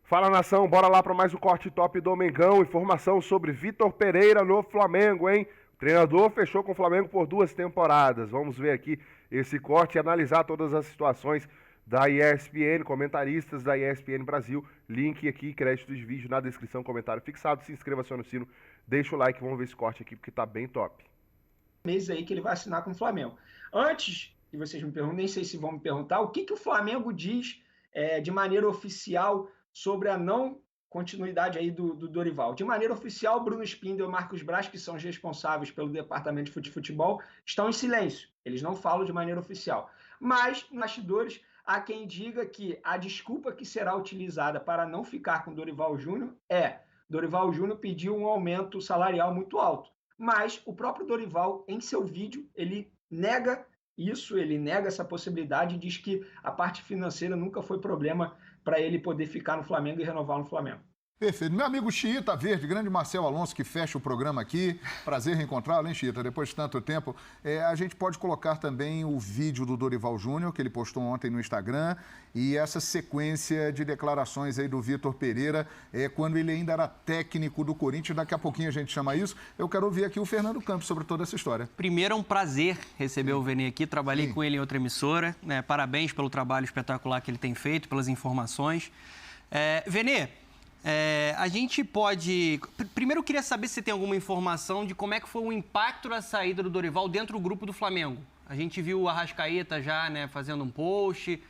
Fala, nação, bora lá para mais um corte top do Mengão. Informação sobre Vitor Pereira no Flamengo, hein? O treinador fechou com o Flamengo por 2 temporadas. Vamos ver aqui esse corte e analisar todas as situações da ESPN, comentaristas da ESPN Brasil. Link aqui, crédito de vídeo na descrição, comentário fixado. Se inscreva, aciona o sino, deixa o like, vamos ver esse corte aqui porque tá bem top. Mês aí que ele vai assinar com o Flamengo. Antes que vocês me perguntem, nem sei se vão me perguntar, o que o Flamengo diz de maneira oficial sobre a não continuidade aí do Dorival. De maneira oficial, Bruno Spindel e Marcos Braz, que são os responsáveis pelo departamento de futebol, estão em silêncio. Eles não falam de maneira oficial. Mas, nos bastidores, há quem diga que a desculpa que será utilizada para não ficar com Dorival Júnior Dorival Júnior pediu um aumento salarial muito alto. Mas o próprio Dorival, em seu vídeo, ele nega isso, ele nega essa possibilidade e diz que a parte financeira nunca foi problema para ele poder ficar no Flamengo e renovar no Flamengo. Perfeito. Meu amigo Chiita Verde, grande Marcelo Alonso, que fecha o programa aqui. Prazer reencontrá-lo, hein, Chiita? Depois de tanto tempo. A gente pode colocar também o vídeo do Dorival Júnior, que ele postou ontem no Instagram, e essa sequência de declarações aí do Vitor Pereira, quando ele ainda era técnico do Corinthians. Daqui a pouquinho a gente chama isso. Eu quero ouvir aqui o Fernando Campos sobre toda essa história. Primeiro, é um prazer receber o Vene aqui. Trabalhei com ele em outra emissora. Né? Parabéns pelo trabalho espetacular que ele tem feito, pelas informações. Vene, a gente pode... Primeiro, eu queria saber se você tem alguma informação de como é que foi o impacto da saída do Dorival dentro do grupo do Flamengo. A gente viu o Arrascaeta já, né, fazendo um post.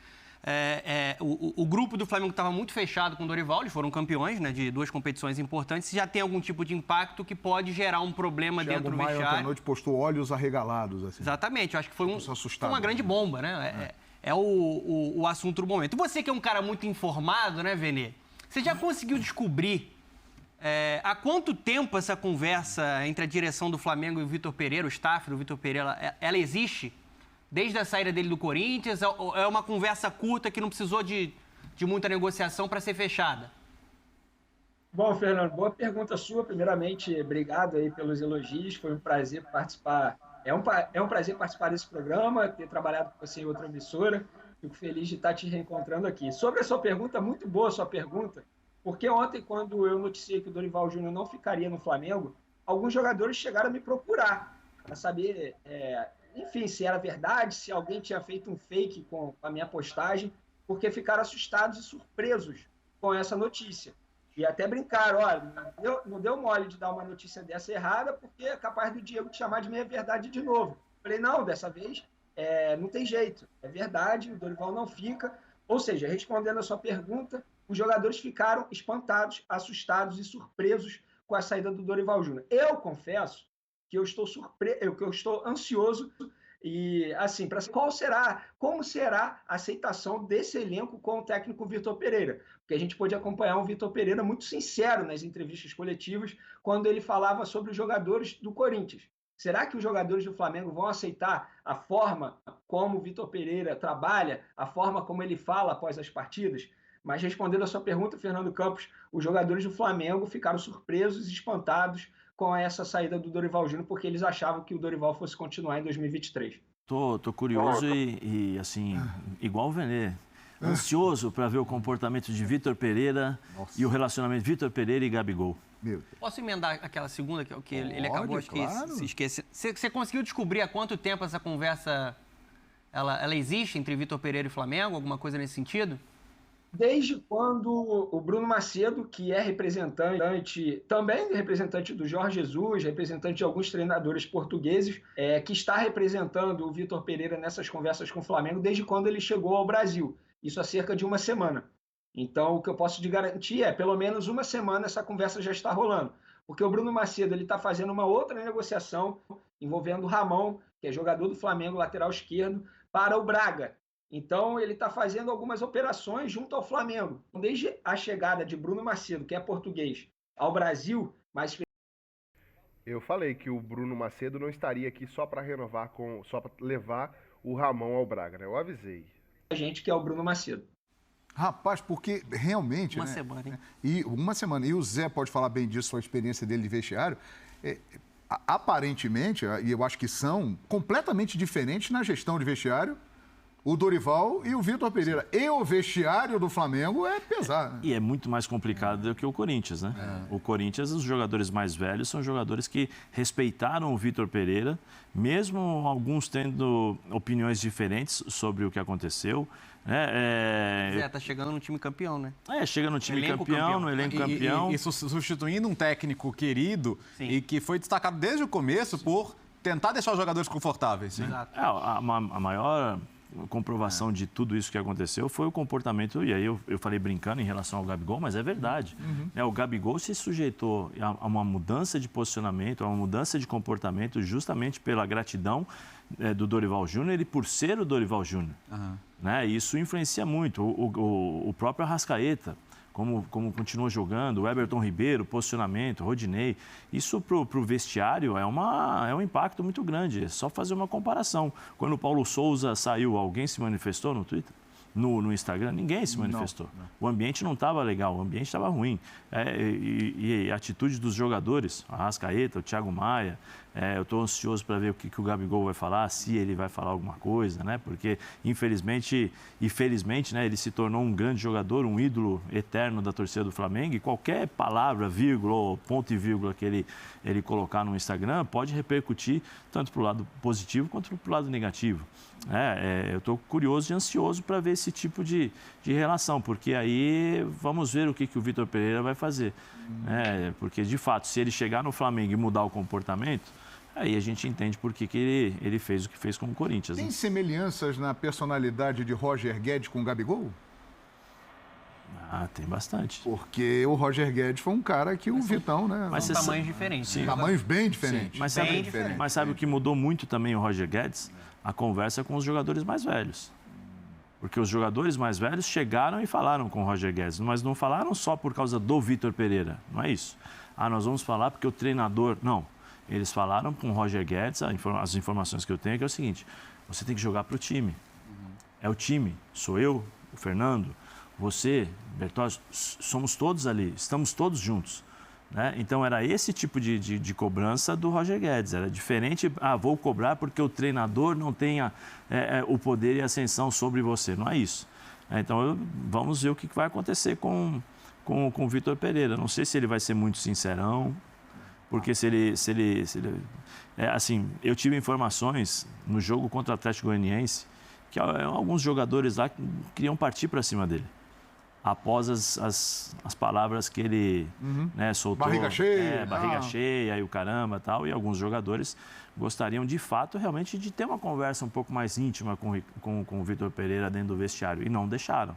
O grupo do Flamengo estava muito fechado com o Dorival, eles foram campeões, né, de 2 competições importantes. Já tem algum tipo de impacto que pode gerar um problema dentro do vestiário? Ontem à noite postou olhos arregalados. Assim. Exatamente, eu acho que foi uma grande bomba, né? É o assunto do momento. E você que é um cara muito informado, né, Vene? Você já conseguiu descobrir há quanto tempo essa conversa entre a direção do Flamengo e o Vitor Pereira, o staff do Vitor Pereira, ela existe? Desde a saída dele do Corinthians? Ou é uma conversa curta que não precisou de muita negociação para ser fechada? Bom, Fernando, boa pergunta sua. Primeiramente, obrigado aí pelos elogios. Foi um prazer participar. É um prazer participar desse programa, ter trabalhado com você em outra emissora. Fico feliz de estar te reencontrando aqui. Sobre a sua pergunta, muito boa a sua pergunta, porque ontem, quando eu noticiei que o Dorival Júnior não ficaria no Flamengo, alguns jogadores chegaram a me procurar para saber, enfim, se era verdade, se alguém tinha feito um fake com a minha postagem, porque ficaram assustados e surpresos com essa notícia. E até brincaram, olha, não deu mole de dar uma notícia dessa errada, porque é capaz do Diego te chamar de meia-verdade de novo. Falei, não, dessa vez não tem jeito, é verdade, o Dorival não fica. Ou seja, respondendo a sua pergunta, os jogadores ficaram espantados, assustados e surpresos com a saída do Dorival Júnior. Eu confesso que eu estou ansioso e, assim, para como será a aceitação desse elenco com o técnico Vitor Pereira. Porque a gente pôde acompanhar um Vitor Pereira muito sincero nas entrevistas coletivas, quando ele falava sobre os jogadores do Corinthians. Será que os jogadores do Flamengo vão aceitar a forma como o Vitor Pereira trabalha, a forma como ele fala após as partidas? Mas respondendo a sua pergunta, Fernando Campos, os jogadores do Flamengo ficaram surpresos e espantados com essa saída do Dorival Júnior, porque eles achavam que o Dorival fosse continuar em 2023. Tô curioso e assim, igual o Vene, ansioso para ver o comportamento de Vitor Pereira e o relacionamento Vitor Pereira e Gabigol. Posso emendar aquela segunda que ele acabou de se esquecer? Você conseguiu descobrir há quanto tempo essa conversa ela existe entre Vitor Pereira e Flamengo? Alguma coisa nesse sentido? Desde quando o Bruno Macedo, que é também representante do Jorge Jesus, representante de alguns treinadores portugueses, que está representando o Vitor Pereira nessas conversas com o Flamengo, desde quando ele chegou ao Brasil. Isso há cerca de uma semana. Então, o que eu posso te garantir é, pelo menos uma semana, essa conversa já está rolando. Porque o Bruno Macedo está fazendo uma outra negociação envolvendo o Ramon, que é jogador do Flamengo, lateral esquerdo, para o Braga. Então, ele está fazendo algumas operações junto ao Flamengo. Desde a chegada de Bruno Macedo, que é português, ao Brasil, mas... Eu falei que o Bruno Macedo não estaria aqui só para só para levar o Ramon ao Braga, né? Eu avisei. A gente que é o Bruno Macedo. Rapaz, porque realmente... Uma semana, hein? Uma semana. E o Zé pode falar bem disso, a experiência dele de vestiário. Aparentemente, e eu acho que são completamente diferentes na gestão de vestiário o Dorival e o Vitor Pereira. E o vestiário do Flamengo é pesado. Né? E é muito mais complicado do que o Corinthians, né? O Corinthians, os jogadores mais velhos são jogadores que respeitaram o Vitor Pereira, mesmo alguns tendo opiniões diferentes sobre o que aconteceu. Tá chegando no time campeão, né? Chega no time campeão, no elenco campeão. E substituindo um técnico querido. Sim. E que foi destacado desde o começo por tentar deixar os jogadores confortáveis. Exato. A maior comprovação de tudo isso que aconteceu foi o comportamento, e aí eu falei brincando em relação ao Gabigol, mas é verdade. O Gabigol se sujeitou a uma mudança de posicionamento, a uma mudança de comportamento justamente pela gratidão do Dorival Júnior e por ser o Dorival Júnior. Isso influencia muito. O próprio Arrascaeta, como continua jogando, o Everton Ribeiro, posicionamento, Rodinei. Isso para o vestiário é um impacto muito grande. É só fazer uma comparação. Quando o Paulo Souza saiu, alguém se manifestou no Twitter? No Instagram, ninguém se manifestou. Não. O ambiente não estava legal, o ambiente estava ruim. E a atitude dos jogadores, a Arrascaeta, o Thiago Maia, eu estou ansioso para ver o que o Gabigol vai falar, se ele vai falar alguma coisa, né? Porque, infelizmente e felizmente, né, ele se tornou um grande jogador, um ídolo eterno da torcida do Flamengo, e qualquer palavra, vírgula ou ponto e vírgula que ele colocar no Instagram pode repercutir tanto para o lado positivo quanto para o lado negativo. Eu estou curioso e ansioso para ver esse tipo de relação, porque aí vamos ver o que o Vitor Pereira vai fazer. Porque, de fato, se ele chegar no Flamengo e mudar o comportamento, aí a gente entende por que ele fez o que fez com o Corinthians. Tem semelhanças na personalidade de Roger Guedes com o Gabigol? Tem bastante. Porque o Roger Guedes foi um cara que o Vitão, né? Mas são tamanhos diferentes. Sim. Tamanhos bem diferentes. Mas sabe o que mudou muito também o Roger Guedes? A conversa com os jogadores mais velhos. Porque os jogadores mais velhos chegaram e falaram com o Roger Guedes, mas não falaram só por causa do Vitor Pereira, não é isso. Nós vamos falar porque o treinador... Não, eles falaram com o Roger Guedes, as informações que eu tenho é que é o seguinte, você tem que jogar para o time. É o time, sou eu, o Fernando, você, Bertozzi, somos todos ali, estamos todos juntos. Então, era esse tipo de cobrança do Roger Guedes. Era diferente, vou cobrar porque o treinador não tenha o poder e a ascensão sobre você. Não é isso. Então, vamos ver o que vai acontecer com o Vitor Pereira. Não sei se ele vai ser muito sincerão, porque se ele assim, eu tive informações no jogo contra o Atlético Goianiense que alguns jogadores lá queriam partir para cima dele. Após as palavras que ele soltou. Barriga cheia. Barriga cheia e o caramba e tal. E alguns jogadores gostariam, de fato, realmente de ter uma conversa um pouco mais íntima com o Vitor Pereira dentro do vestiário. E não deixaram.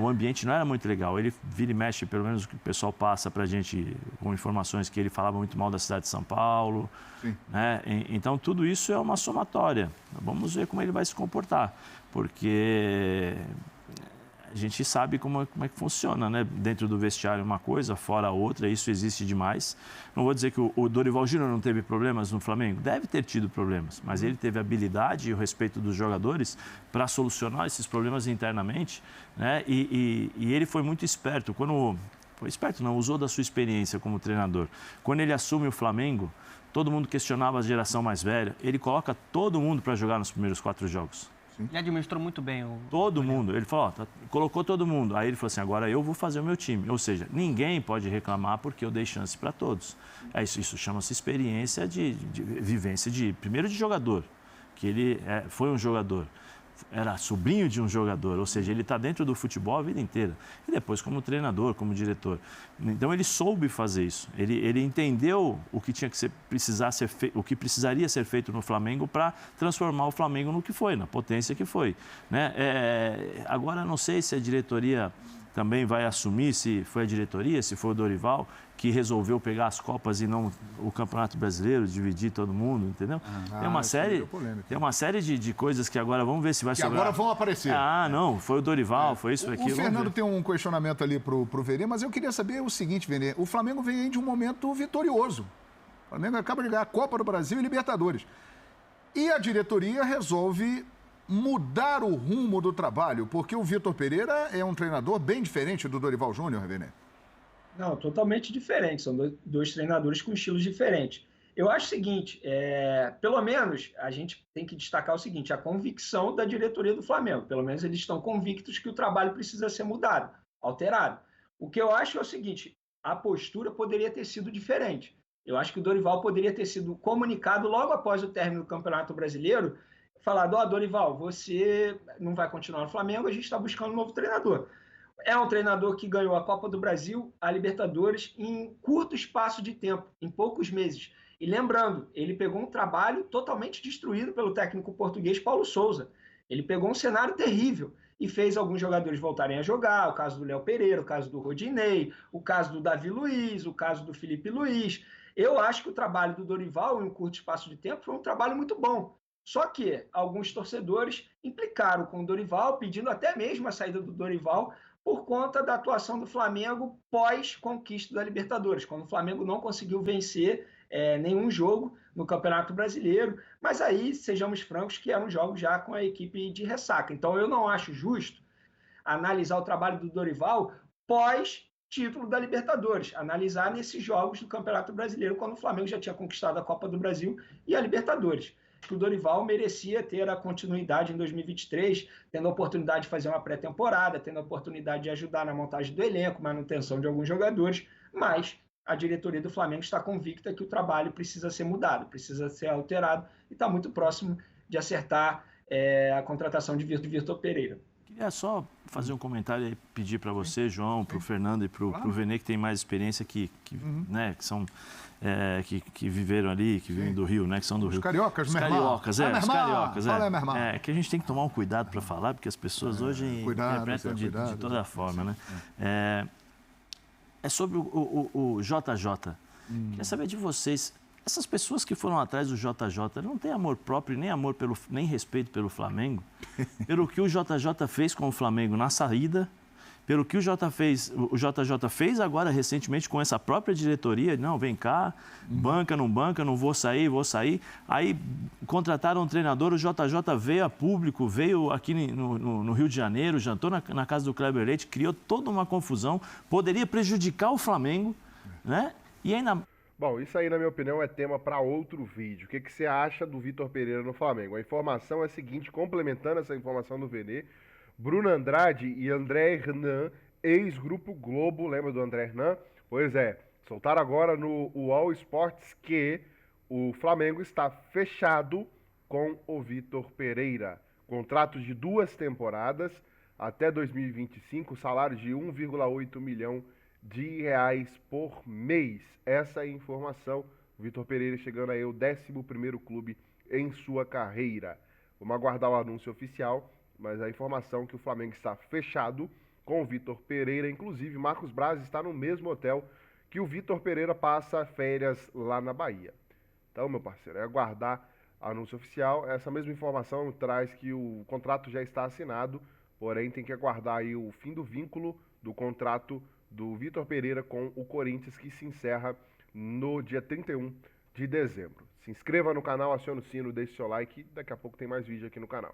O ambiente não era muito legal. Ele vira e mexe, pelo menos o que o pessoal passa pra gente, com informações que ele falava muito mal da cidade de São Paulo. Sim. Então, tudo isso é uma somatória. Vamos ver como ele vai se comportar. Porque... a gente sabe como é que funciona, né? Dentro do vestiário uma coisa, fora a outra, isso existe demais. Não vou dizer que o Dorival Júnior não teve problemas no Flamengo, deve ter tido problemas, mas ele teve a habilidade e o respeito dos jogadores para solucionar esses problemas internamente, né? E ele foi muito esperto, usou da sua experiência como treinador. Quando ele assume o Flamengo, todo mundo questionava a geração mais velha, ele coloca todo mundo para jogar nos primeiros 4 jogos. Ele administrou muito bem todo mundo. Ele falou, colocou todo mundo. Aí ele falou assim, agora eu vou fazer o meu time. Ou seja, ninguém pode reclamar porque eu dei chance para todos. Isso chama-se experiência de vivência primeiro de jogador, que ele foi um jogador. Era sobrinho de um jogador, ou seja, ele está dentro do futebol a vida inteira. E depois como treinador, como diretor. Então ele soube fazer isso. Ele entendeu o que o que precisaria ser feito no Flamengo para transformar o Flamengo no que foi, na potência que foi. Agora não sei se a diretoria também vai assumir, se foi a diretoria, se foi o Dorival, que resolveu pegar as Copas e não o Campeonato Brasileiro, dividir todo mundo, entendeu? Tem uma série de coisas que agora vamos ver se vai sobrar. Que agora vão aparecer. Não, foi o Dorival, foi isso, foi aquilo. O Fernando tem um questionamento ali pro Vene, mas eu queria saber o seguinte, Vene, o Flamengo vem aí de um momento vitorioso. O Flamengo acaba de ganhar a Copa do Brasil e Libertadores. E a diretoria resolve mudar o rumo do trabalho, porque o Vitor Pereira é um treinador bem diferente do Dorival Júnior, Vene. Não, totalmente diferente. São dois treinadores com estilos diferentes. Eu acho o seguinte, pelo menos a gente tem que destacar o seguinte, a convicção da diretoria do Flamengo. Pelo menos eles estão convictos que o trabalho precisa ser mudado, alterado. O que eu acho é o seguinte, a postura poderia ter sido diferente. Eu acho que o Dorival poderia ter sido comunicado logo após o término do Campeonato Brasileiro, falado, Dorival, você não vai continuar no Flamengo, a gente está buscando um novo treinador. É um treinador que ganhou a Copa do Brasil, a Libertadores, em curto espaço de tempo, em poucos meses. E lembrando, ele pegou um trabalho totalmente destruído pelo técnico português Paulo Sousa. Ele pegou um cenário terrível e fez alguns jogadores voltarem a jogar, o caso do Léo Pereira, o caso do Rodinei, o caso do Davi Luiz, o caso do Felipe Luiz. Eu acho que o trabalho do Dorival, em um curto espaço de tempo, foi um trabalho muito bom. Só que alguns torcedores implicaram com o Dorival, pedindo até mesmo a saída do Dorival, por conta da atuação do Flamengo pós-conquista da Libertadores, quando o Flamengo não conseguiu vencer nenhum jogo no Campeonato Brasileiro, mas aí, sejamos francos, que eram jogos já com a equipe de ressaca. Então, eu não acho justo analisar o trabalho do Dorival pós-título da Libertadores, analisar nesses jogos do Campeonato Brasileiro, quando o Flamengo já tinha conquistado a Copa do Brasil e a Libertadores. Que o Dorival merecia ter a continuidade em 2023, tendo a oportunidade de fazer uma pré-temporada, tendo a oportunidade de ajudar na montagem do elenco, manutenção de alguns jogadores, mas a diretoria do Flamengo está convicta que o trabalho precisa ser mudado, precisa ser alterado e está muito próximo de acertar a contratação de Vitor Pereira. Queria só fazer um comentário e pedir para você, João, para o Fernando e para o Venê, que tem mais experiência, né, que são... que viveram ali, que vivem do Rio, né? Que são do Rio. Os cariocas, os cariocas, os cariocas. Fala, meu irmão. Que a gente tem que tomar um cuidado para falar, porque as pessoas hoje interpretam de toda forma, né? É sobre o JJ. Queria saber de vocês, essas pessoas que foram atrás do JJ não têm amor próprio, nem respeito pelo Flamengo, pelo que o JJ fez com o Flamengo na saída, pelo que o JJ fez agora recentemente com essa própria diretoria, não, vem cá, banca, não vou sair. Aí contrataram um treinador, o JJ veio a público, veio aqui no Rio de Janeiro, jantou na casa do Kleber Leite, criou toda uma confusão, poderia prejudicar o Flamengo, né? E ainda... Bom, isso aí, na minha opinião, é tema para outro vídeo. O que você acha do Vitor Pereira no Flamengo? A informação é a seguinte, complementando essa informação do Venê, Bruno Andrade e André Hernan, ex-Grupo Globo, lembra do André Hernan? Pois é, soltaram agora no UOL Esportes que o Flamengo está fechado com o Vitor Pereira. Contrato de 2 temporadas até 2025, salário de 1,8 milhão de reais por mês. Essa é a informação. O Vitor Pereira chegando aí ao 11º clube em sua carreira. Vamos aguardar o anúncio oficial. Mas a informação é que o Flamengo está fechado com o Vitor Pereira. Inclusive, Marcos Braz está no mesmo hotel que o Vitor Pereira passa férias lá na Bahia. Então, meu parceiro, é aguardar anúncio oficial. Essa mesma informação traz que o contrato já está assinado, porém tem que aguardar aí o fim do vínculo do contrato do Vitor Pereira com o Corinthians, que se encerra no dia 31 de dezembro. Se inscreva no canal, acione o sino, deixe seu like. Daqui a pouco tem mais vídeo aqui no canal.